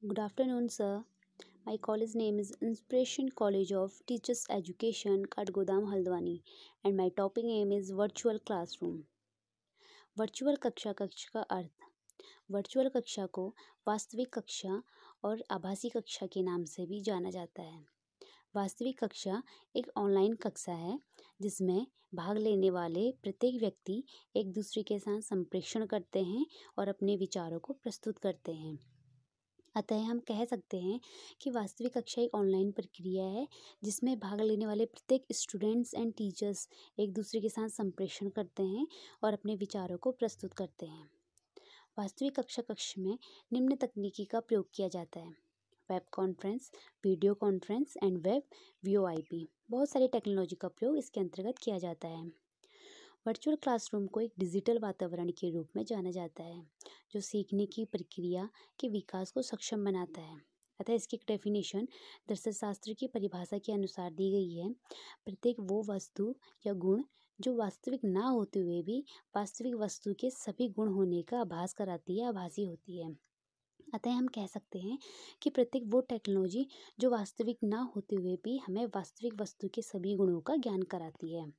Good afternoon, sir. My college name is Inspiration College of Teachers Education, Katgodam, Haldwani, and my topic name is Virtual Classroom. Virtual कक्ष का अर्थ। Virtual कक्षा को वास्तविक कक्षा और आभासी कक्षा के नाम से भी जाना जाता है। वास्तविक कक्षा एक ऑनलाइन कक्षा है जिसमें भाग लेने वाले प्रत्येक व्यक्ति एक दूसरे के साथ संप्रेषण करते हैं और अपने विचारों को प्रस्तुत करते हैं। अतः हम कह सकते हैं कि वास्तविक कक्षा एक ऑनलाइन प्रक्रिया है जिसमें भाग लेने वाले प्रत्येक स्टूडेंट्स एंड टीचर्स एक दूसरे के साथ संप्रेषण करते हैं और अपने विचारों को प्रस्तुत करते हैं। वास्तविक कक्ष में निम्न तकनीकी का प्रयोग किया जाता है: web conference, video conference and web VoIP. बहुत सारी टेक्नोलॉजी का प्रयोग इसके अंतर्गत किया जाता है। वर्चुअल क्लासरूम को एक डिजिटल वातावरण के रूप में जाना जाता है जो सीखने की प्रक्रिया के विकास को सक्षम बनाता है। अतः इसकी डेफिनेशन दर्शनशास्त्र की परिभाषा के अनुसार दी गई है: प्रत्येक वो वस्तु या गुण जो वास्तविक ना होते हुए भी वास्तविक वस्तु के सभी गुण होने का आभास कराती है, आभासी होती है। अतः हम कह सकते हैं कि प्रत्येक वो टेक्नोलॉजी जो वास्तविक ना होते हुए भी हमें वास्तविक वस्तु के सभी गुणों का ज्ञान कराती है।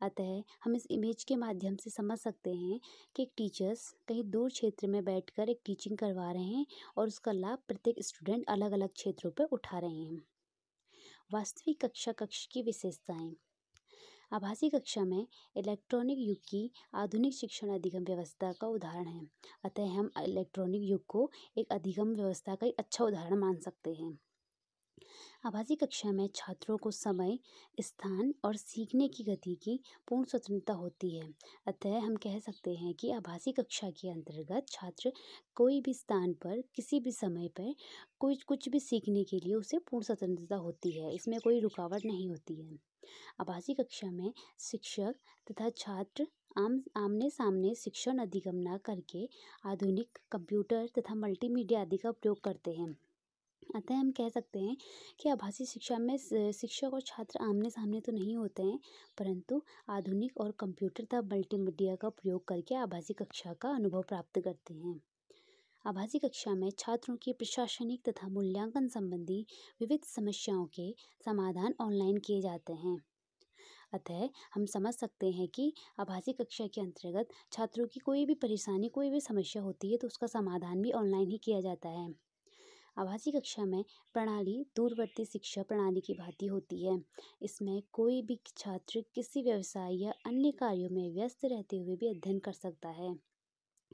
अतः हम इस इमेज के माध्यम से समझ सकते हैं कि एक टीचर्स कहीं दूर क्षेत्र में बैठकर एक टीचिंग करवा रहे हैं और उसका लाभ प्रत्येक स्टूडेंट अलग अलग क्षेत्रों पर उठा रहे हैं। वास्तविक कक्ष की विशेषताएं। आभासी कक्षा में इलेक्ट्रॉनिक युग की आधुनिक शिक्षण अधिगम व्यवस्था का उदाहरण है। अतः हम इलेक्ट्रॉनिक युग को एक अधिगम व्यवस्था का एक अच्छा उदाहरण मान सकते हैं। आभासी कक्षा में छात्रों को समय, स्थान और सीखने की गति की पूर्ण स्वतंत्रता होती है। अतः हम कह सकते हैं कि आभासी कक्षा के अंतर्गत छात्र कोई भी स्थान पर, किसी भी समय पर कुछ भी सीखने के लिए उसे पूर्ण स्वतंत्रता होती है। इसमें कोई रुकावट नहीं होती है। आभासी कक्षा में शिक्षक तथा छात्र आमने सामने शिक्षण अधिगम न करके आधुनिक कंप्यूटर तथा मल्टीमीडिया आदि का प्रयोग करते हैं। अतः हम कह सकते हैं कि आभासी शिक्षा में शिक्षक और छात्र आमने सामने तो नहीं होते हैं, परंतु आधुनिक और कंप्यूटर तथा मल्टीमीडिया का प्रयोग करके आभासी कक्षा का अनुभव प्राप्त करते हैं। आभासी कक्षा में छात्रों की प्रशासनिक तथा मूल्यांकन संबंधी विविध समस्याओं के समाधान ऑनलाइन किए जाते हैं। अतः हम समझ सकते हैं कि आभासी कक्षा के अंतर्गत छात्रों की कोई भी परेशानी, कोई भी समस्या होती है तो उसका समाधान भी ऑनलाइन ही किया जाता है। आभासी कक्षा में प्रणाली दूरवर्ती शिक्षा प्रणाली की भांति होती है। इसमें कोई भी छात्र किसी व्यवसाय या अन्य कार्यों में व्यस्त रहते हुए भी अध्ययन कर सकता है।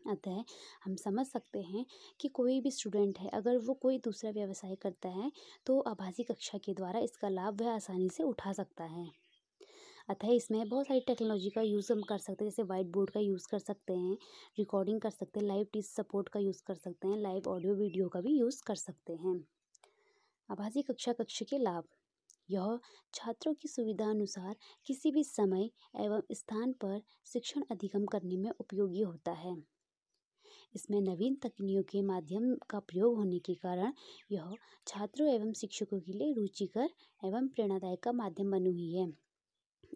अतः हम समझ सकते हैं कि कोई भी स्टूडेंट है, अगर वो कोई दूसरा व्यवसाय करता है तो आभासी कक्षा के द्वारा इसका लाभ वह आसानी से उठा सकता है। अतः इसमें बहुत सारी टेक्नोलॉजी का यूज़ हम कर सकते हैं, जैसे वाइट बोर्ड का यूज़ कर सकते हैं, रिकॉर्डिंग कर सकते हैं, लाइव टीच सपोर्ट का यूज़ कर सकते हैं, लाइव ऑडियो वीडियो का भी यूज़ कर सकते हैं। आभासी कक्ष के लाभ। यह छात्रों की सुविधा अनुसार किसी भी समय एवं स्थान पर शिक्षण अधिगम करने में उपयोगी होता है। इसमें नवीन तकनीकों के माध्यम का प्रयोग होने के कारण यह छात्रों एवं शिक्षकों के लिए रुचिकर एवं प्रेरणादायक का माध्यम बनी हुई है।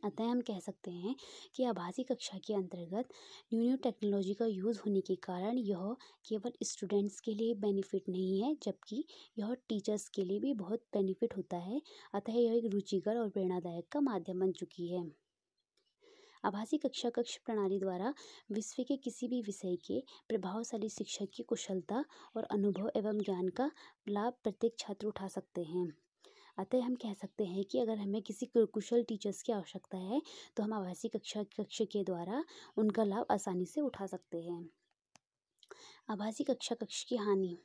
अतः हम कह सकते हैं कि आभासी कक्षा के अंतर्गत न्यू टेक्नोलॉजी का यूज़ होने के कारण यह केवल स्टूडेंट्स के लिए बेनिफिट नहीं है, जबकि यह टीचर्स के लिए भी बहुत बेनिफिट होता है। अतः यह एक रुचिकर और प्रेरणादायक का माध्यम बन चुकी है। आभासी कक्ष प्रणाली द्वारा विश्व के किसी भी विषय के प्रभावशाली शिक्षक की कुशलता और अनुभव एवं ज्ञान का लाभ प्रत्येक छात्र उठा सकते हैं। अतः हम कह सकते हैं कि अगर हमें किसी कुशल टीचर्स की आवश्यकता है तो हम आभासी कक्ष के द्वारा उनका लाभ आसानी से उठा सकते हैं। आभासी कक्ष की हानि।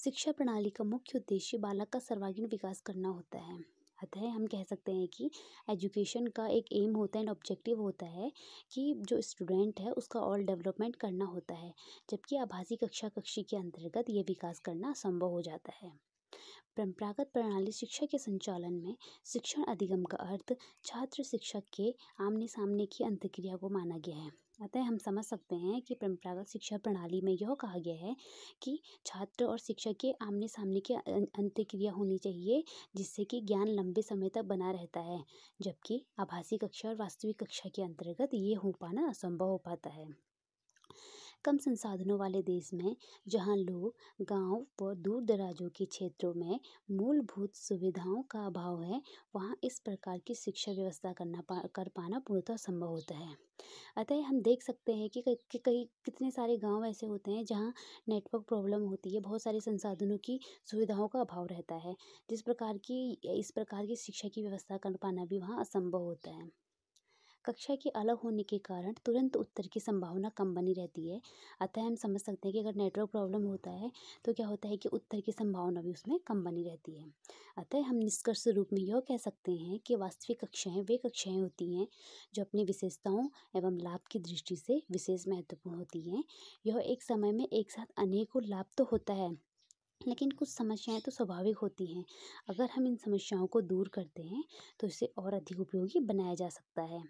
शिक्षा प्रणाली का मुख्य उद्देश्य बालक का सर्वांगीण विकास करना होता है। अतः हम कह सकते हैं कि एजुकेशन का एक एम होता है, ऑब्जेक्टिव होता है कि जो स्टूडेंट है उसका ऑल डेवलपमेंट करना होता है, जबकि आभासी कक्ष के अंतर्गत ये विकास करना संभव हो जाता है। परंपरागत प्रणाली शिक्षा के संचालन में शिक्षण अधिगम का अर्थ छात्र शिक्षक के आमने सामने की अंतक्रिया को माना गया है। अतः हम समझ सकते हैं कि परंपरागत शिक्षा प्रणाली में यह कहा गया है कि छात्र और शिक्षक के आमने सामने की अंतक्रिया होनी चाहिए, जिससे कि ज्ञान लंबे समय तक बना रहता है, जबकि आभासी कक्षा और वास्तविक कक्षा के अंतर्गत ये हो पाना असंभव हो पाता है। कम संसाधनों वाले देश में, जहाँ लोग गांव व दूर दराजों के क्षेत्रों में मूलभूत सुविधाओं का अभाव है, वहाँ इस प्रकार की शिक्षा व्यवस्था कर पाना पूर्णतः संभव होता है। अतः हम देख सकते हैं कि कई कितने सारे गांव ऐसे होते हैं जहाँ नेटवर्क प्रॉब्लम होती है, बहुत सारे संसाधनों की सुविधाओं का अभाव रहता है, इस प्रकार की शिक्षा की व्यवस्था कर पाना भी वहाँ असंभव होता है। कक्षा के अलग होने के कारण तुरंत उत्तर की संभावना कम बनी रहती है। अतः हम समझ सकते हैं कि अगर नेटवर्क प्रॉब्लम होता है तो क्या होता है कि उत्तर की संभावना भी उसमें कम बनी रहती है। अतः हम निष्कर्ष रूप में यह कह सकते हैं कि वास्तविक कक्षाएं वे कक्षाएं होती हैं जो अपनी विशेषताओं एवं लाभ की दृष्टि से विशेष महत्वपूर्ण होती हैं। यह एक समय में एक साथ अनेकों लाभ तो होता है, लेकिन कुछ समस्याएं तो स्वाभाविक होती हैं। अगर हम इन समस्याओं को दूर करते हैं तो इसे और अधिक उपयोगी बनाया जा सकता है।